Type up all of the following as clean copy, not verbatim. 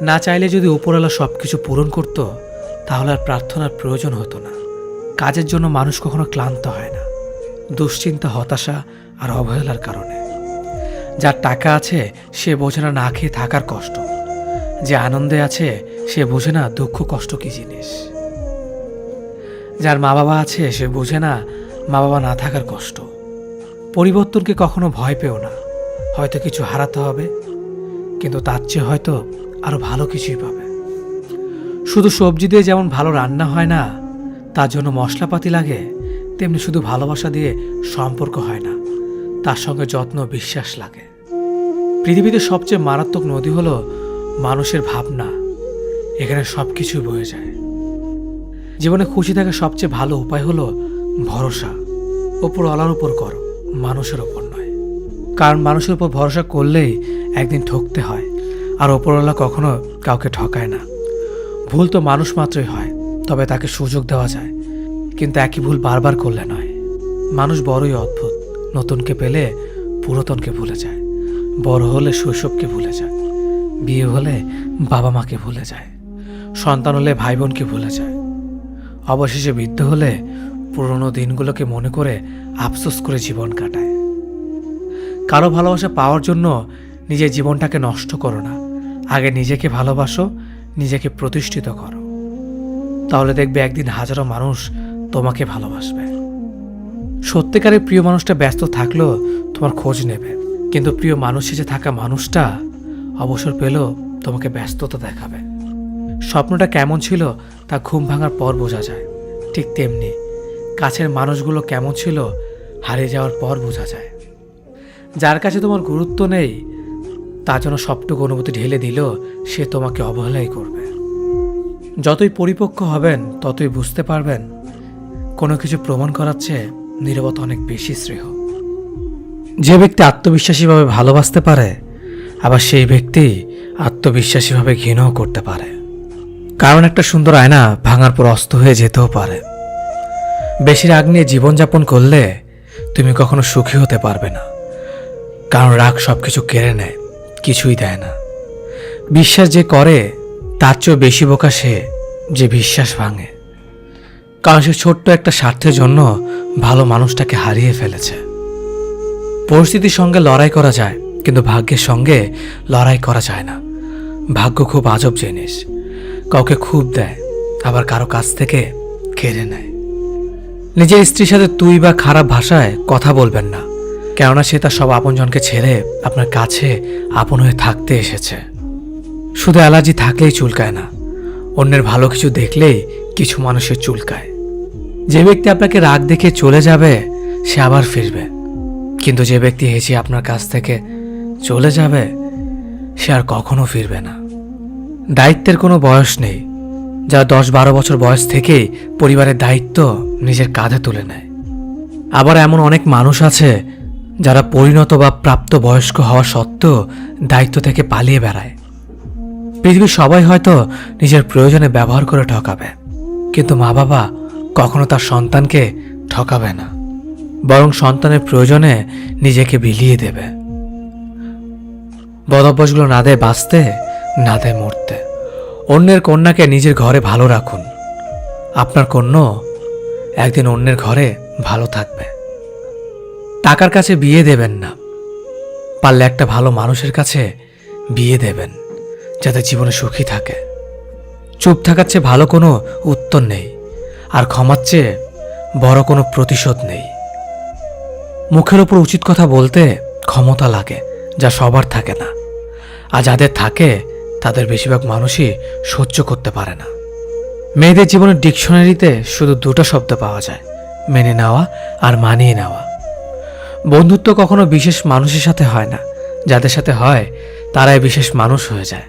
না চাইলে যদি উপরওয়ালা সব কিছু পূরণ করত, তাহলে আর প্রার্থনার প্রয়োজন হতো না। কাজের জন্য মানুষ কখনো ক্লান্ত হয় না, দুশ্চিন্তা, হতাশা আর অবহেলার কারণে। যার টাকা আছে সে বোঝে না না খেয়ে থাকার কষ্ট, যে আনন্দে আছে সে বোঝে না দুঃখ কষ্ট কি জিনিস। যার মা বাবা আছে সে বোঝে না মা বাবা না থাকার কষ্ট। পরিবর্তনকে কখনো ভয় পেও না। হয়তো কিছু হারাতে হবে, কিন্তু তার চেয়ে হয়তো আরো ভালো কিছুই পাবে। শুধু সবজি দিয়ে যেমন ভালো রান্না হয় না, তার জন্য মশলাপাতি লাগে, তেমনি শুধু ভালোবাসা দিয়ে সম্পর্ক হয় না, তার সঙ্গে যত্ন, বিশ্বাস লাগে। পৃথিবীতে সবচেয়ে মারাত্মক নদী হলো মানুষের ভাবনা। এখানে সবকিছু বয়ে যায়। জীবনে খুশি থাকার সবচেয়ে ভালো উপায় হলো ভরসা। ওপরওয়ালার উপর করো, মানুষের ওপর নয়। কারণ মানুষের উপর ভরসা করলেই একদিন ঠকতে হয়, আর ওপরওয়ালা কখনো কাউকে ঠকায় না। ভুল তো মানুষ মাত্রই হয়, তবে তাকে সুযোগ দেওয়া যায়, কিন্তু একই ভুল বারবার করলে নয়। মানুষ বড়ই অদ্ভুত। নতুনকে পেলে পুরাতনকে ভুলে যায়, বড় হলে শৈশবকে ভুলে যায়, বিয়ে হলে বাবা মাকে ভুলে যায়, সন্তান হলে ভাই বোনকে ভুলে যায়, অবশেষে বৃদ্ধ হলে পুরনো দিনগুলোকে মনে করে আফসোস করে জীবন কাটায়। কারো ভালোবাসা পাওয়ার জন্য নিজের জীবনটাকে নষ্ট করো না। আগে নিজেকে ভালোবাসো, নিজেকে প্রতিষ্ঠিত করো। তাহলে দেখবে একদিন হাজারো মানুষ তোমাকে ভালোবাসবে। সত্যিকারের প্রিয় মানুষটা ব্যস্ত থাকলেও তোমার খোঁজ নেবে, কিন্তু প্রিয় মানুষ হিসেবে থাকা মানুষটা অবসর পেলেও তোমাকে ব্যস্ততা দেখাবে। স্বপ্নটা কেমন ছিল তা ঘুম ভাঙার পর বোঝা যায়। ঠিক তেমনি কাছের মানুষগুলো কেমন ছিল হারিয়ে যাওয়ার পর বোঝা যায়। যার কাছে তোমার গুরুত্ব নেই, তার জন্য সবটুকু অনুভূতি ঢেলে দিলেও সে তোমাকে অবহেলাই করবে। যতই পরিপক্ক হবেন ততই বুঝতে পারবেন কোনো কিছু প্রমাণ করার চেয়ে নীরবতা অনেক বেশি শ্রেয়। যে ব্যক্তি আত্মবিশ্বাসীভাবে ভালোবাসতে পারে, আবার সেই ব্যক্তি আত্মবিশ্বাসীভাবে ঘৃণাও করতে পারে। কারণ একটা সুন্দর আয়না ভাঙার পর অস্ত হয়ে যেতেও পারে। বেশি রাগ নিয়ে জীবনযাপন করলে তুমি কখনো সুখী হতে পারবে না। কারণ রাগ সবকিছু কেড়ে নেয়, কিছুই দেয় না। বিশ্বাস যে করে তার চেয়েও বেশি বোকা সে যে বিশ্বাস ভাঙে। কারণ সে ছোট্ট একটা স্বার্থের জন্য ভালো মানুষটাকে হারিয়ে ফেলেছে। পরিস্থিতির সঙ্গে লড়াই করা যায়, কিন্তু ভাগ্যের সঙ্গে লড়াই করা যায় না। ভাগ্য খুব আজব জিনিস। কাউকে খুব দেয়, আবার কারো কাছ থেকে কেড়ে নেয়। নিজের স্ত্রীর সাথে তুই বা খারাপ ভাষায় কথা বলবেন না, কেননা সে তার সব আপনজনকে ছেড়ে আপনার কাছে আপন হয়ে থাকতে এসেছে। শুধু অ্যালার্জি থাকলেই চুলকায় না, অন্যের ভালো কিছু দেখলেই কিছু মানুষের চুলকায়। যে ব্যক্তি আপনাকে রাগ দেখে চলে যাবে সে আবার ফিরবে, কিন্তু যে ব্যক্তি হেসে আপনার কাছ থেকে চলে যাবে সে আর কখনো ফিরবে না। দায়িত্বের কোনো বয়স নেই। যারা 10-12 বছর বয়স থেকেই পরিবারের দায়িত্ব নিজের কাঁধে তুলে নেয়। আবার এমন অনেক মানুষ আছে যারা পরিণত বা প্রাপ্ত বয়স্ক হওয়া সত্ত্বেও দায়িত্ব থেকে পালিয়ে বেড়ায়। পৃথিবীর সবাই হয়তো নিজের প্রয়োজনে ব্যবহার করে ঠকাবে, কিন্তু মা বাবা কখনো তার সন্তানকে ঠকাবে না, বরং সন্তানের প্রয়োজনে নিজেকে বিলিয়ে দেবে। বদভ্যাসগুলো না দেয় বাঁচতে, না দেয় মরতে। অন্যের কন্যাকে নিজের ঘরে ভালো রাখুন। আপনার কন্যা একদিন অন্যের ঘরে ভালো থাকবে। টাকার কাছে বিয়ে দেবেন না, পারলে একটা ভালো মানুষের কাছে বিয়ে দেবেন, যাতে জীবনে সুখী থাকে। চুপ থাকার চেয়ে ভালো কোনো উত্তর নেই, আর ক্ষমার চেয়ে বড় কোনো প্রতিশোধ নেই। মুখের ওপর উচিত কথা বলতে ক্ষমতা লাগে, যা সবার থাকে না, আর যাদের থাকে তাদের বেশিরভাগ মানুষই সহ্য করতে পারে না। মেয়েদের জীবনের ডিকশনারিতে শুধু দুটো শব্দ পাওয়া যায়, মেনে নেওয়া আর মানিয়ে নেওয়া। বন্ধুত্ব কখনো বিশেষ মানুষের সাথে হয় না, যাদের সাথে হয় তারাই বিশেষ মানুষ হয়ে যায়।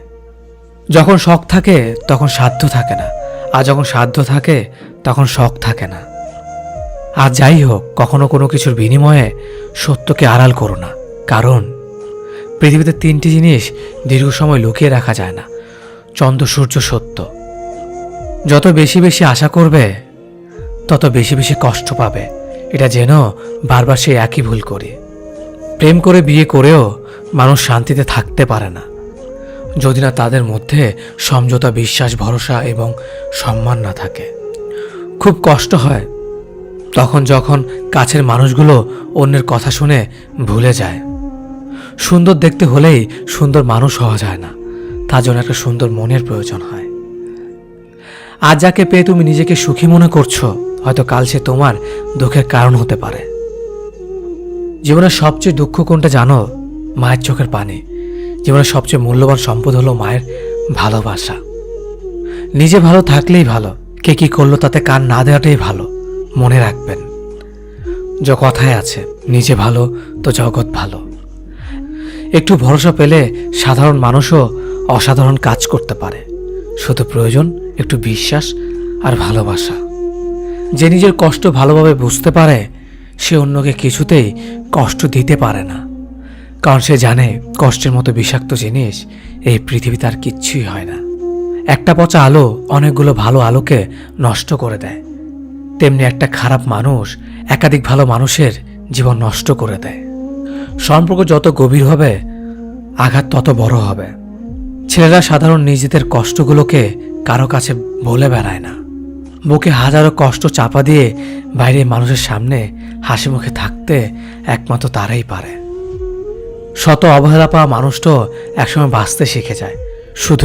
যখন শখ থাকে তখন সাধ্য থাকে না, আর যখন সাধ্য থাকে তখন শখ থাকে না। আর যাই হোক, কখনো কোনো কিছুর বিনিময়ে সত্যকে আড়াল করো না, কারণ পৃথিবীতে 3টি জিনিস দীর্ঘ সময় লুকিয়ে রাখা যায় না: চন্দ্র, সূর্য, সত্য। যত বেশি বেশি আশা করবে তত বেশি বেশি কষ্ট পাবে, এটা যেন বারবার সে একই ভুল করে। প্রেম করে বিয়ে করেও মানুষ শান্তিতে থাকতে পারে না। যদি না তাদের মধ্যে সমঝোতা, বিশ্বাস, ভরসা এবং সম্মান না থাকে। খুব কষ্ট হয় তখন যখন কাছের মানুষগুলো অন্যের কথা শুনে ভুলে যায়। সুন্দর দেখতে হলেই সুন্দর মানুষ হওয়া যায় না, তার জন্য একটা সুন্দর মনের প্রয়োজন হয়। আজ যাকে পেয়ে তুমি নিজেকে সুখী মনে করছো, হয়তো কাল সে তোমার দুঃখের কারণ হতে পারে। জীবনের সবচেয়ে দুঃখ কোনটা জানো? মায়ের চোখের পানি। জীবনের সবচেয়ে মূল্যবান সম্পদ হলো মায়ের ভালোবাসা। নিজে ভালো থাকলেই ভালো, কে কি করলো তাতে কান না দেওয়াটাই ভালো। মনে রাখবেন, যে কথায় আছে, নিজে ভালো তো জগৎ ভালো। একটু ভরসা পেলে সাধারণ মানুষও অসাধারণ কাজ করতে পারে। শুধু প্রয়োজন একটু বিশ্বাস আর ভালোবাসা। যে নিজের কষ্ট ভালোভাবে বুঝতে পারে সে অন্যকে কিছুতেই কষ্ট দিতে পারে না, কারণ সে জানে কষ্টের মতো বিষাক্ত জিনিস এই পৃথিবীতে আর কিচ্ছুই হয় না। একটা পচা আলো অনেকগুলো ভালো আলোকে নষ্ট করে দেয়, তেমনি একটা খারাপ মানুষ একাধিক ভালো মানুষের জীবন নষ্ট করে দেয়। সম্পর্ক যত গভীর হবে, আঘাত তত বড় হবে। ছেলেরা সাধারণ নিজেদের কষ্টগুলোকে কারো কাছে বলে বেড়ায় না। বুকে হাজারো কষ্ট চাপা দিয়ে বাইরে মানুষের সামনে হাসি মুখে থাকতে একমাত্র তারাই পারে। শত অবহেলা পাওয়া মানুষটাও একসময় বাঁচতে শিখে যায়, শুধু